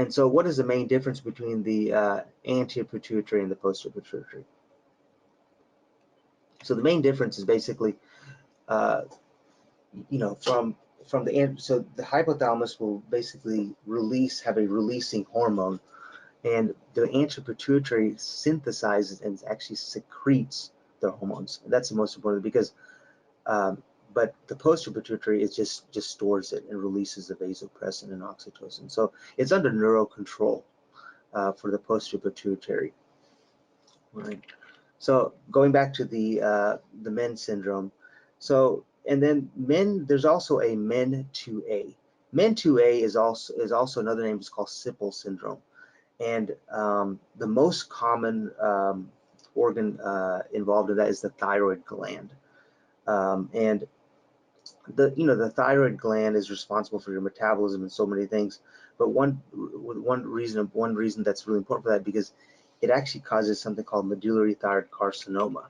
And so what is the main difference between the anterior pituitary and the posterior pituitary? So the main difference is basically, you know, from the, so the hypothalamus will basically have a releasing hormone, and the anterior pituitary synthesizes and actually secretes the hormones. That's the most important, because but the posterior pituitary is just stores it and releases the vasopressin and oxytocin. So it's under neural control for the posterior pituitary. Right. So going back to the MEN syndrome. So, and then MEN, there's also a MEN2A. MEN2A is also another name. It's called Sippel syndrome, and the most common organ involved in that is the thyroid gland. And the thyroid gland is responsible for your metabolism and so many things. But one reason that's really important for that, because it actually causes something called medullary thyroid carcinoma.